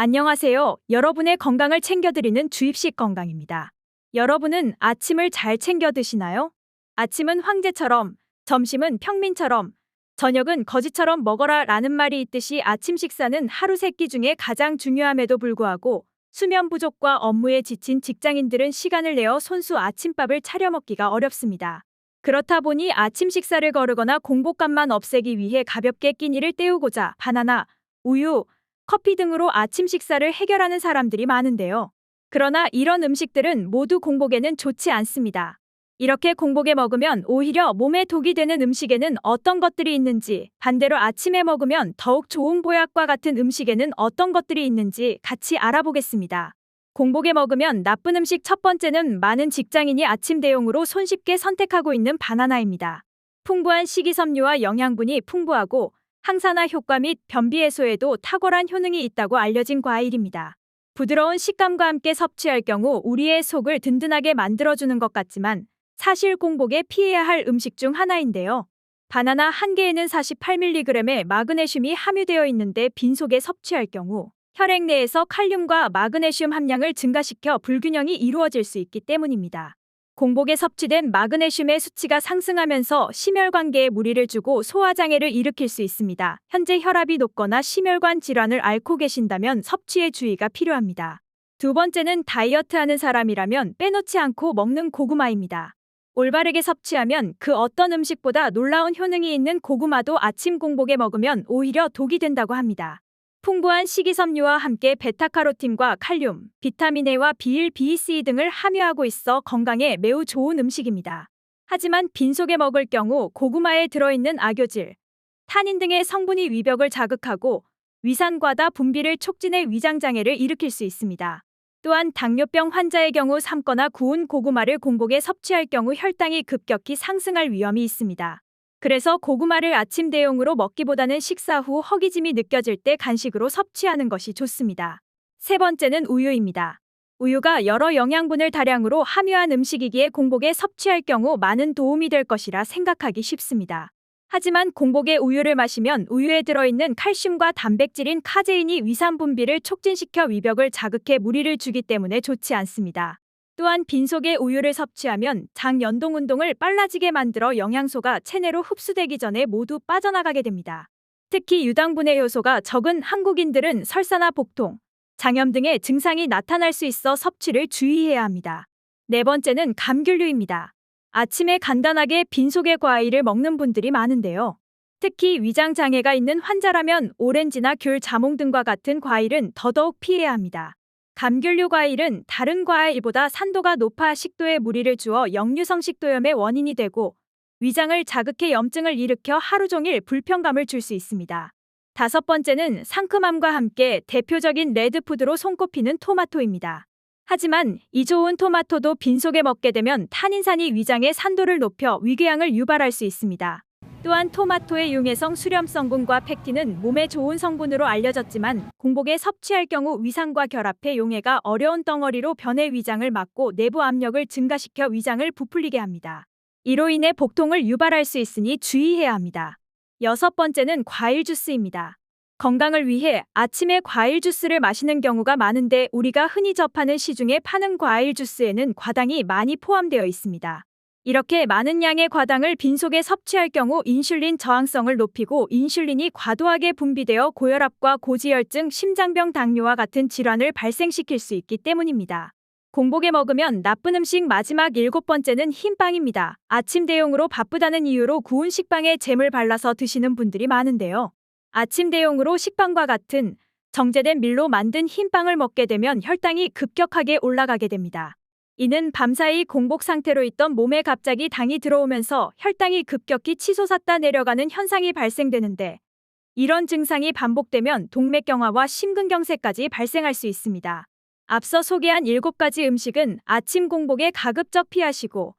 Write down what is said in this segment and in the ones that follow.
안녕하세요. 여러분의 건강을 챙겨드리는 주입식 건강입니다. 여러분은 아침을 잘 챙겨 드시나요? 아침은 황제처럼, 점심은 평민처럼, 저녁은 거지처럼 먹어라 라는 말이 있듯이 아침 식사는 하루 세 끼 중에 가장 중요함에도 불구하고 수면 부족과 업무에 지친 직장인들은 시간을 내어 손수 아침밥을 차려 먹기가 어렵습니다. 그렇다 보니 아침 식사를 거르거나 공복감만 없애기 위해 가볍게 끼니를 때우고자 바나나, 우유, 커피 등으로 아침 식사를 해결하는 사람들이 많은데요. 그러나 이런 음식들은 모두 공복에는 좋지 않습니다. 이렇게 공복에 먹으면 오히려 몸에 독이 되는 음식에는 어떤 것들이 있는지, 반대로 아침에 먹으면 더욱 좋은 보약과 같은 음식에는 어떤 것들이 있는지 같이 알아보겠습니다. 공복에 먹으면 나쁜 음식 첫 번째는 많은 직장인이 아침 대용으로 손쉽게 선택하고 있는 바나나입니다. 풍부한 식이섬유와 영양분이 풍부하고 항산화 효과 및 변비 해소에도 탁월한 효능이 있다고 알려진 과일입니다. 부드러운 식감과 함께 섭취할 경우 우리의 속을 든든하게 만들어주는 것 같지만 사실 공복에 피해야 할 음식 중 하나인데요. 바나나 한 개에는 48mg의 마그네슘이 함유되어 있는데 빈속에 섭취할 경우 혈액 내에서 칼륨과 마그네슘 함량을 증가시켜 불균형이 이루어질 수 있기 때문입니다. 공복에 섭취된 마그네슘의 수치가 상승하면서 심혈관계에 무리를 주고 소화장애를 일으킬 수 있습니다. 현재 혈압이 높거나 심혈관 질환을 앓고 계신다면 섭취에 주의가 필요합니다. 두 번째는 다이어트하는 사람이라면 빼놓지 않고 먹는 고구마입니다. 올바르게 섭취하면 그 어떤 음식보다 놀라운 효능이 있는 고구마도 아침 공복에 먹으면 오히려 독이 된다고 합니다. 풍부한 식이섬유와 함께 베타카로틴과 칼륨, 비타민 A와 B1, B2C 등을 함유하고 있어 건강에 매우 좋은 음식입니다. 하지만 빈속에 먹을 경우 고구마에 들어있는 악효질, 타닌 등의 성분이 위벽을 자극하고 위산과다 분비를 촉진해 위장장애를 일으킬 수 있습니다. 또한 당뇨병 환자의 경우 삶거나 구운 고구마를 공복에 섭취할 경우 혈당이 급격히 상승할 위험이 있습니다. 그래서 고구마를 아침 대용으로 먹기보다는 식사 후 허기짐이 느껴질 때 간식으로 섭취하는 것이 좋습니다. 세 번째는 우유입니다. 우유가 여러 영양분을 다량으로 함유한 음식이기에 공복에 섭취할 경우 많은 도움이 될 것이라 생각하기 쉽습니다. 하지만 공복에 우유를 마시면 우유에 들어있는 칼슘과 단백질인 카제인이 위산 분비를 촉진시켜 위벽을 자극해 무리를 주기 때문에 좋지 않습니다. 또한 빈속에 우유를 섭취하면 장 연동 운동을 빨라지게 만들어 영양소가 체내로 흡수되기 전에 모두 빠져나가게 됩니다. 특히 유당분해 효소가 적은 한국인들은 설사나 복통, 장염 등의 증상이 나타날 수 있어 섭취를 주의해야 합니다. 네 번째는 감귤류입니다. 아침에 간단하게 빈속에 과일을 먹는 분들이 많은데요. 특히 위장 장애가 있는 환자라면 오렌지나 귤, 자몽 등과 같은 과일은 더더욱 피해야 합니다. 감귤류 과일은 다른 과일보다 산도가 높아 식도에 무리를 주어 역류성 식도염의 원인이 되고 위장을 자극해 염증을 일으켜 하루 종일 불편감을 줄 수 있습니다. 다섯 번째는 상큼함과 함께 대표적인 레드푸드로 손꼽히는 토마토입니다. 하지만 이 좋은 토마토도 빈속에 먹게 되면 탄닌산이 위장의 산도를 높여 위궤양을 유발할 수 있습니다. 또한 토마토의 용해성 수렴 성분과 펙틴은 몸에 좋은 성분으로 알려졌지만 공복에 섭취할 경우 위산과 결합해 용해가 어려운 덩어리로 변해 위장을 막고 내부 압력을 증가시켜 위장을 부풀리게 합니다. 이로 인해 복통을 유발할 수 있으니 주의해야 합니다. 여섯 번째는 과일 주스입니다. 건강을 위해 아침에 과일 주스를 마시는 경우가 많은데 우리가 흔히 접하는 시중에 파는 과일 주스에는 과당이 많이 포함되어 있습니다. 이렇게 많은 양의 과당을 빈속에 섭취할 경우 인슐린 저항성을 높이고 인슐린이 과도하게 분비되어 고혈압과 고지혈증, 심장병, 당뇨와 같은 질환을 발생시킬 수 있기 때문입니다. 공복에 먹으면 나쁜 음식 마지막 일곱 번째는 흰빵입니다. 아침 대용으로 바쁘다는 이유로 구운 식빵에 잼을 발라서 드시는 분들이 많은데요. 아침 대용으로 식빵과 같은 정제된 밀로 만든 흰빵을 먹게 되면 혈당이 급격하게 올라가게 됩니다. 이는 밤사이 공복 상태로 있던 몸에 갑자기 당이 들어오면서 혈당이 급격히 치솟았다 내려가는 현상이 발생되는데 이런 증상이 반복되면 동맥경화와 심근경색까지 발생할 수 있습니다. 앞서 소개한 7가지 음식은 아침 공복에 가급적 피하시고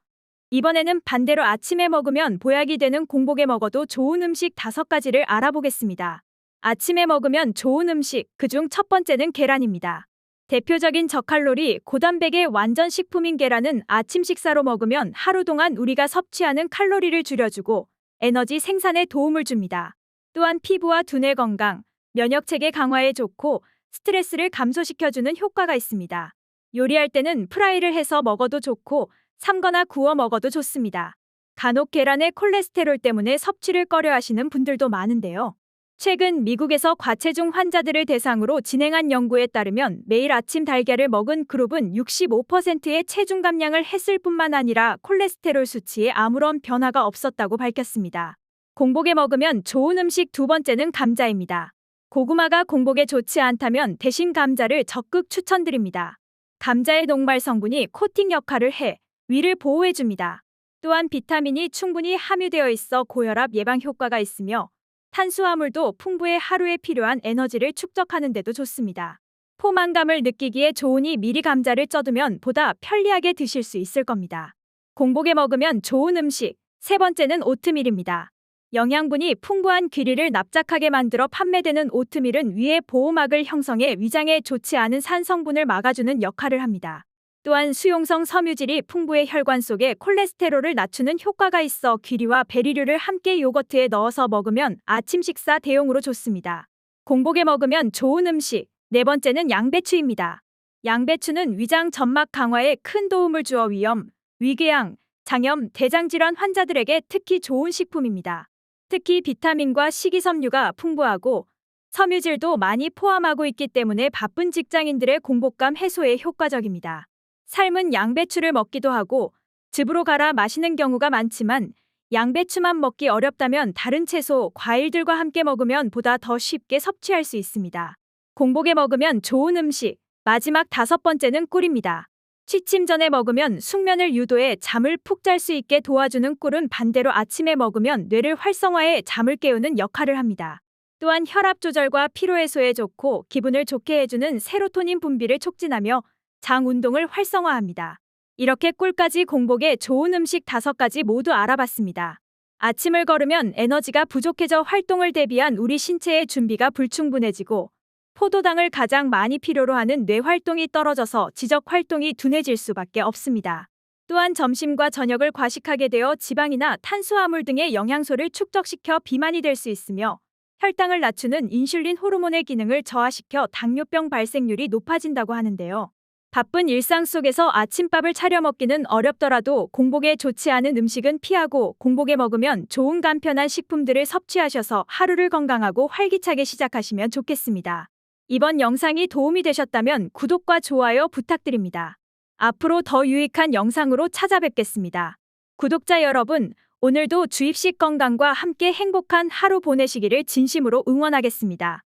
이번에는 반대로 아침에 먹으면 보약이 되는 공복에 먹어도 좋은 음식 5가지를 알아보겠습니다. 아침에 먹으면 좋은 음식, 그중 첫 번째는 계란입니다. 대표적인 저칼로리, 고단백의 완전 식품인 계란은 아침 식사로 먹으면 하루 동안 우리가 섭취하는 칼로리를 줄여주고 에너지 생산에 도움을 줍니다. 또한 피부와 두뇌 건강, 면역체계 강화에 좋고 스트레스를 감소시켜주는 효과가 있습니다. 요리할 때는 프라이를 해서 먹어도 좋고 삶거나 구워 먹어도 좋습니다. 간혹 계란의 콜레스테롤 때문에 섭취를 꺼려하시는 분들도 많은데요. 최근 미국에서 과체중 환자들을 대상으로 진행한 연구에 따르면 매일 아침 달걀을 먹은 그룹은 65%의 체중 감량을 했을 뿐만 아니라 콜레스테롤 수치에 아무런 변화가 없었다고 밝혔습니다. 공복에 먹으면 좋은 음식 두 번째는 감자입니다. 고구마가 공복에 좋지 않다면 대신 감자를 적극 추천드립니다. 감자의 녹말 성분이 코팅 역할을 해 위를 보호해줍니다. 또한 비타민이 충분히 함유되어 있어 고혈압 예방 효과가 있으며 탄수화물도 풍부해 하루에 필요한 에너지를 축적하는 데도 좋습니다. 포만감을 느끼기에 좋으니 미리 감자를 쪄두면 보다 편리하게 드실 수 있을 겁니다. 공복에 먹으면 좋은 음식, 세 번째는 오트밀입니다. 영양분이 풍부한 귀리를 납작하게 만들어 판매되는 오트밀은 위의 보호막을 형성해 위장에 좋지 않은 산 성분을 막아주는 역할을 합니다. 또한 수용성 섬유질이 풍부해 혈관 속의 콜레스테롤을 낮추는 효과가 있어 귀리와 베리류를 함께 요거트에 넣어서 먹으면 아침 식사 대용으로 좋습니다. 공복에 먹으면 좋은 음식, 네 번째는 양배추입니다. 양배추는 위장 점막 강화에 큰 도움을 주어 위염, 위궤양, 장염, 대장질환 환자들에게 특히 좋은 식품입니다. 특히 비타민과 식이섬유가 풍부하고 섬유질도 많이 포함하고 있기 때문에 바쁜 직장인들의 공복감 해소에 효과적입니다. 삶은 양배추를 먹기도 하고 즙으로 갈아 마시는 경우가 많지만 양배추만 먹기 어렵다면 다른 채소, 과일들과 함께 먹으면 보다 더 쉽게 섭취할 수 있습니다. 공복에 먹으면 좋은 음식, 마지막 다섯 번째는 꿀입니다. 취침 전에 먹으면 숙면을 유도해 잠을 푹 잘 수 있게 도와주는 꿀은 반대로 아침에 먹으면 뇌를 활성화해 잠을 깨우는 역할을 합니다. 또한 혈압 조절과 피로 해소에 좋고 기분을 좋게 해주는 세로토닌 분비를 촉진하며 장 운동을 활성화합니다. 이렇게 꿀까지 공복에 좋은 음식 5가지 모두 알아봤습니다. 아침을 걸으면 에너지가 부족해져 활동을 대비한 우리 신체의 준비가 불충분해지고 포도당을 가장 많이 필요로 하는 뇌 활동이 떨어져서 지적 활동이 둔해질 수밖에 없습니다. 또한 점심과 저녁을 과식하게 되어 지방이나 탄수화물 등의 영양소를 축적시켜 비만이 될 수 있으며 혈당을 낮추는 인슐린 호르몬의 기능을 저하시켜 당뇨병 발생률이 높아진다고 하는데요. 바쁜 일상 속에서 아침밥을 차려 먹기는 어렵더라도 공복에 좋지 않은 음식은 피하고 공복에 먹으면 좋은 간편한 식품들을 섭취하셔서 하루를 건강하고 활기차게 시작하시면 좋겠습니다. 이번 영상이 도움이 되셨다면 구독과 좋아요 부탁드립니다. 앞으로 더 유익한 영상으로 찾아뵙겠습니다. 구독자 여러분, 오늘도 주입식 건강과 함께 행복한 하루 보내시기를 진심으로 응원하겠습니다.